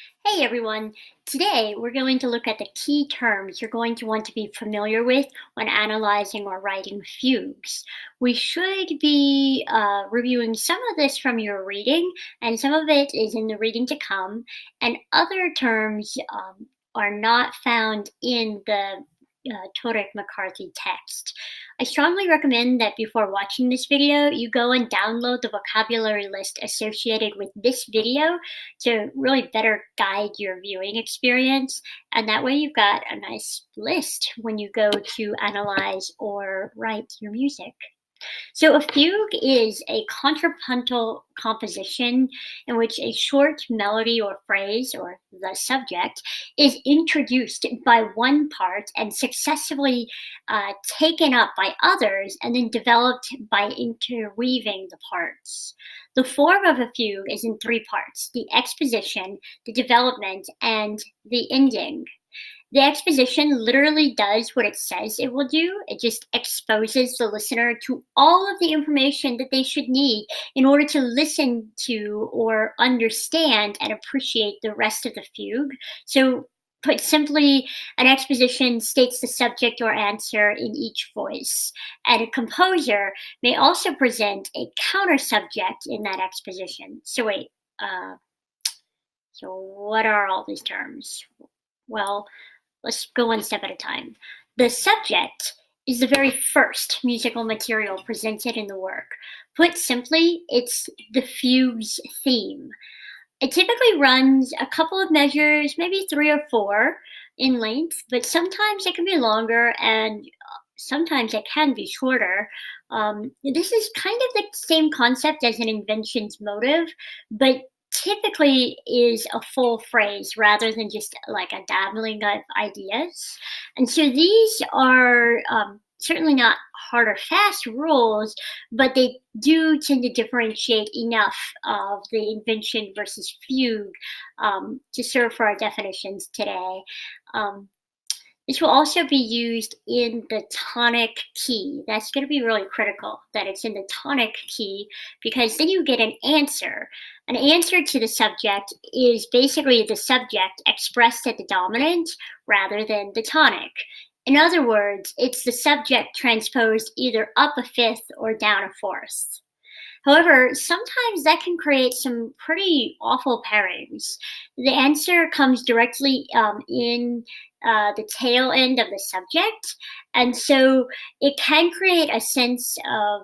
Hey everyone, today we're going to look at the key terms you're going to want to be familiar with when analyzing or writing fugues. We should be reviewing some of this from your reading, and some of it is in the reading to come, and other terms are not found in the Torek McCarthy text. I strongly recommend that before watching this video, you go and download the vocabulary list associated with this video to really better guide your viewing experience. And that way you've got a nice list when you go to analyze or write your music. So a fugue is a contrapuntal composition in which a short melody or phrase, or the subject, is introduced by one part and successively taken up by others and then developed by interweaving the parts. The form of a fugue is in three parts: the exposition, the development, and the ending. The exposition literally does what it says it will do. It just exposes the listener to all of the information that they should need in order to listen to or understand and appreciate the rest of the fugue. So, put simply, an exposition states the subject or answer in each voice. And a composer may also present a counter subject in that exposition. So what are all these terms? Well, let's go one step at a time. The subject is the very first musical material presented in the work. Put simply, it's the fugue's theme. It typically runs a couple of measures, maybe three or four in length, but sometimes it can be longer and sometimes it can be shorter. This is kind of the same concept as an invention's motive, but typically is a full phrase rather than just like a dabbling of ideas. And so these are certainly not hard or fast rules, but they do tend to differentiate enough of the invention versus fugue to serve for our definitions today. Um, this will also be used in the tonic key. That's going to be really critical that it's in the tonic key, because then you get an answer. An answer to the subject is basically the subject expressed at the dominant rather than the tonic. In other words, it's the subject transposed either up a fifth or down a fourth. However, sometimes that can create some pretty awful pairings. The answer comes directly in the tail end of the subject, and so it can create a sense of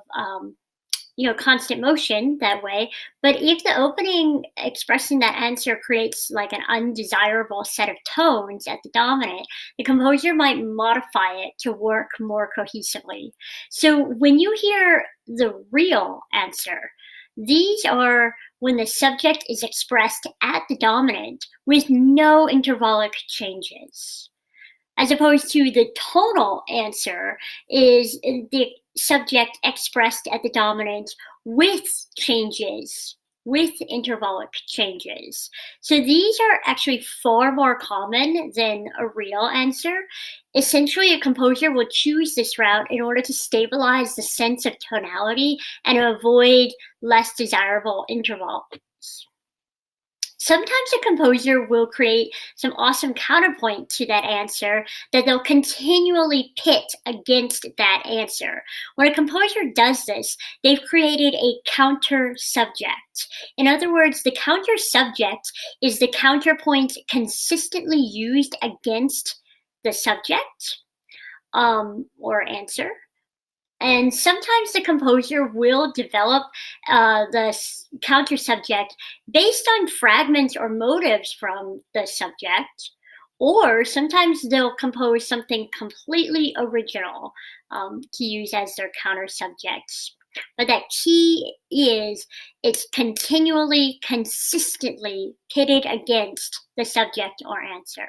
constant motion that way. But if the opening expressing that answer creates like an undesirable set of tones at the dominant, the composer might modify it to work more cohesively. So when you hear the real answer, these are when the subject is expressed at the dominant with no intervallic changes, as opposed to the tonal answer is the subject expressed at the dominant with changes, with intervallic changes. So these are actually far more common than a real answer. Essentially, a composer will choose this route in order to stabilize the sense of tonality and avoid less desirable intervals. Sometimes a composer will create some awesome counterpoint to that answer that they'll continually pit against that answer. When a composer does this, they've created a counter subject. In other words, the counter subject is the counterpoint consistently used against the subject or answer. And sometimes the composer will develop the counter subject based on fragments or motives from the subject, or sometimes they'll compose something completely original to use as their counter subjects. But that key is it's continually, consistently pitted against the subject or answer.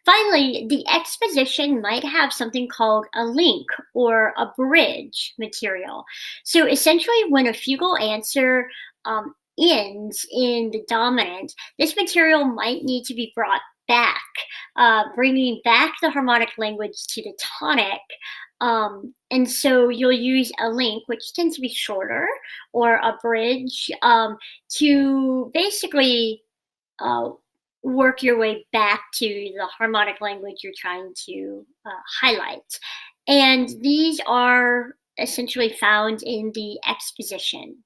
Finally, the exposition might have something called a link or a bridge material. So essentially, when a fugal answer ends in the dominant, this material might need to be brought back, bringing back the harmonic language to the tonic. And so you'll use a link, which tends to be shorter, or a bridge to basically work your way back to the harmonic language you're trying to highlight. And these are essentially found in the exposition.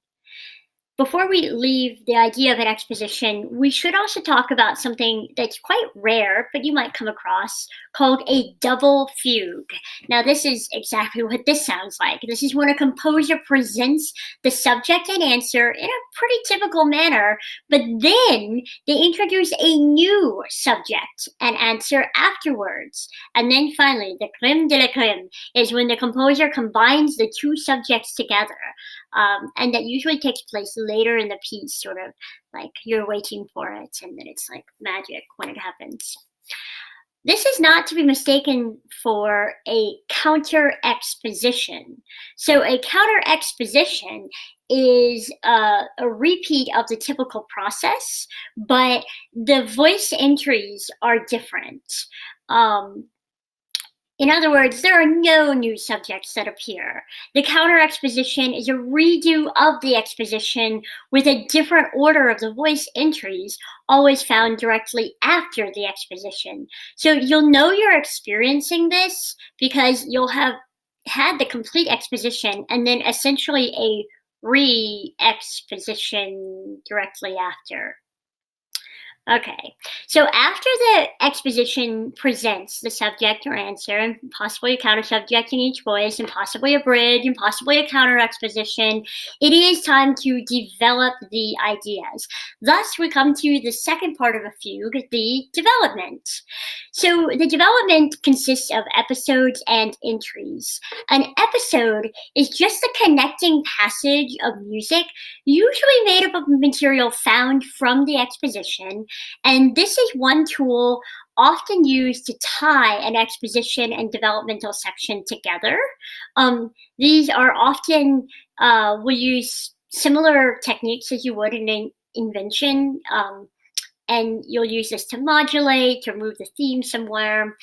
Before we leave the idea of an exposition, we should also talk about something that's quite rare, but you might come across, called a double fugue. Now, this is exactly what this sounds like. This is when a composer presents the subject and answer in a pretty typical manner, but then they introduce a new subject and answer afterwards. And then finally, the creme de la creme is when the composer combines the two subjects together. And that usually takes place later in the piece, sort of like you're waiting for it, and then it's like magic when it happens. This is not to be mistaken for a counter exposition. So, a counter exposition is a repeat of the typical process, but the voice entries are different. Um, in other words, there are no new subjects that appear. The counter exposition is a redo of the exposition with a different order of the voice entries, always found directly after the exposition. So you'll know you're experiencing this because you'll have had the complete exposition and then essentially a re-exposition directly after. Okay, so after the exposition presents the subject or answer, and possibly a counter subject in each voice, and possibly a bridge, and possibly a counter exposition, it is time to develop the ideas. Thus, we come to the second part of a fugue, the development. So, the development consists of episodes and entries. An episode is just a connecting passage of music, usually made up of material found from the exposition, and this is one tool often used to tie an exposition and developmental section together. These are often, we use similar techniques as you would in an invention. And you'll use this to modulate, to move the theme somewhere.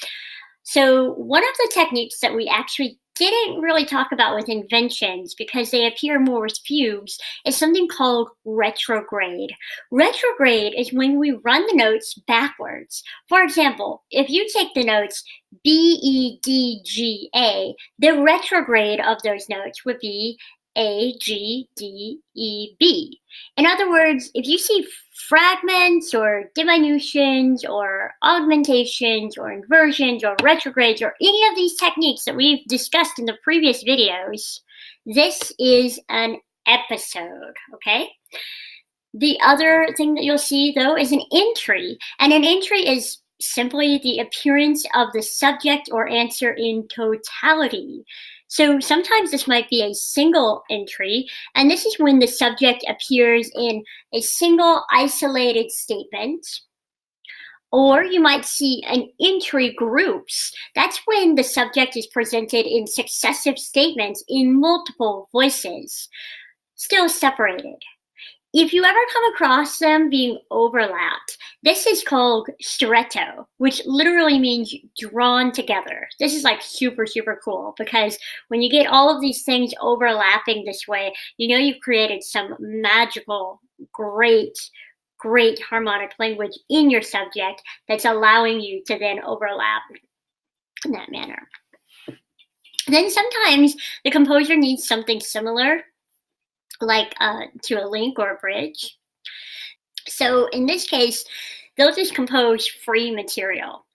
So, one of the techniques that we actually didn't really talk about with inventions because they appear more with fugues is something called retrograde. Retrograde is when we run the notes backwards. For example, if you take the notes B, E, D, G, A, the retrograde of those notes would be A, G, D, E, B. In other words, if you see fragments or diminutions or augmentations or inversions or retrogrades or any of these techniques that we've discussed in the previous videos, this is an episode, okay? The other thing that you'll see, though, is an entry. And an entry is simply the appearance of the subject or answer in totality. So sometimes this might be a single entry, and this is when the subject appears in a single isolated statement. Or you might see an entry groups. That's when the subject is presented in successive statements in multiple voices, still separated. If you ever come across them being overlapped, this is called stretto, which literally means drawn together. This is like super, super cool because when you get all of these things overlapping this way, you know you've created some magical, great harmonic language in your subject that's allowing you to then overlap in that manner. Then sometimes the composer needs something similar, like to a link or a bridge. So in this case, they'll just compose free material.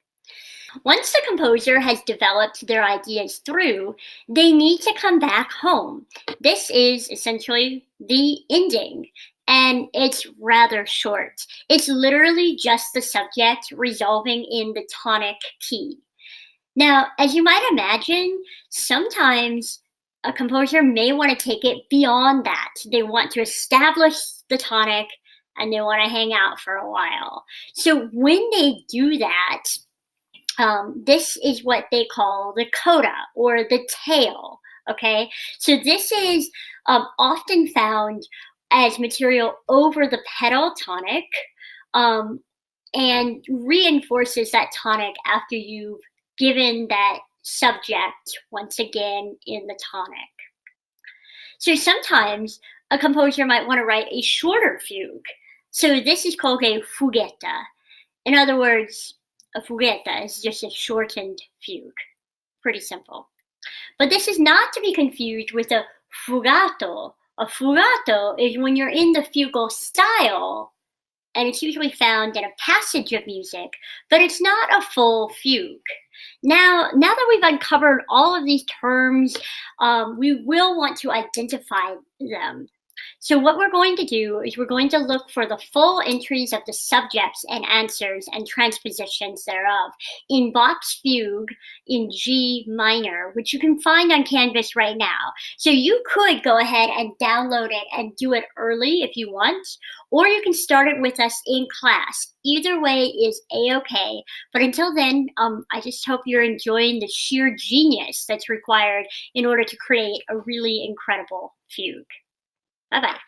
Once the composer has developed their ideas through, they need to come back home. This is essentially the ending, and it's rather short. It's literally just the subject resolving in the tonic key. Now, as you might imagine, sometimes a composer may want to take it beyond that. They want to establish the tonic and they want to hang out for a while. So when they do that, this is what they call the coda or the tail. Okay, so this is often found as material over the pedal tonic and reinforces that tonic after you've given that subject once again in the tonic. So sometimes a composer might want to write a shorter fugue. So this is called a fuguetta. In other words, a fuguetta is just a shortened fugue. Pretty simple. But this is not to be confused with a fugato. A fugato is when you're in the fugal style, and it's usually found in a passage of music, but it's not a full fugue. Now that we've uncovered all of these terms, we will want to identify them. So what we're going to do is we're going to look for the full entries of the subjects and answers and transpositions thereof in Bach's Fugue in G minor, which you can find on Canvas right now. So you could go ahead and download it and do it early if you want, or you can start it with us in class. Either way is a-okay. But until then, I just hope you're enjoying the sheer genius that's required in order to create a really incredible fugue. Bye-bye.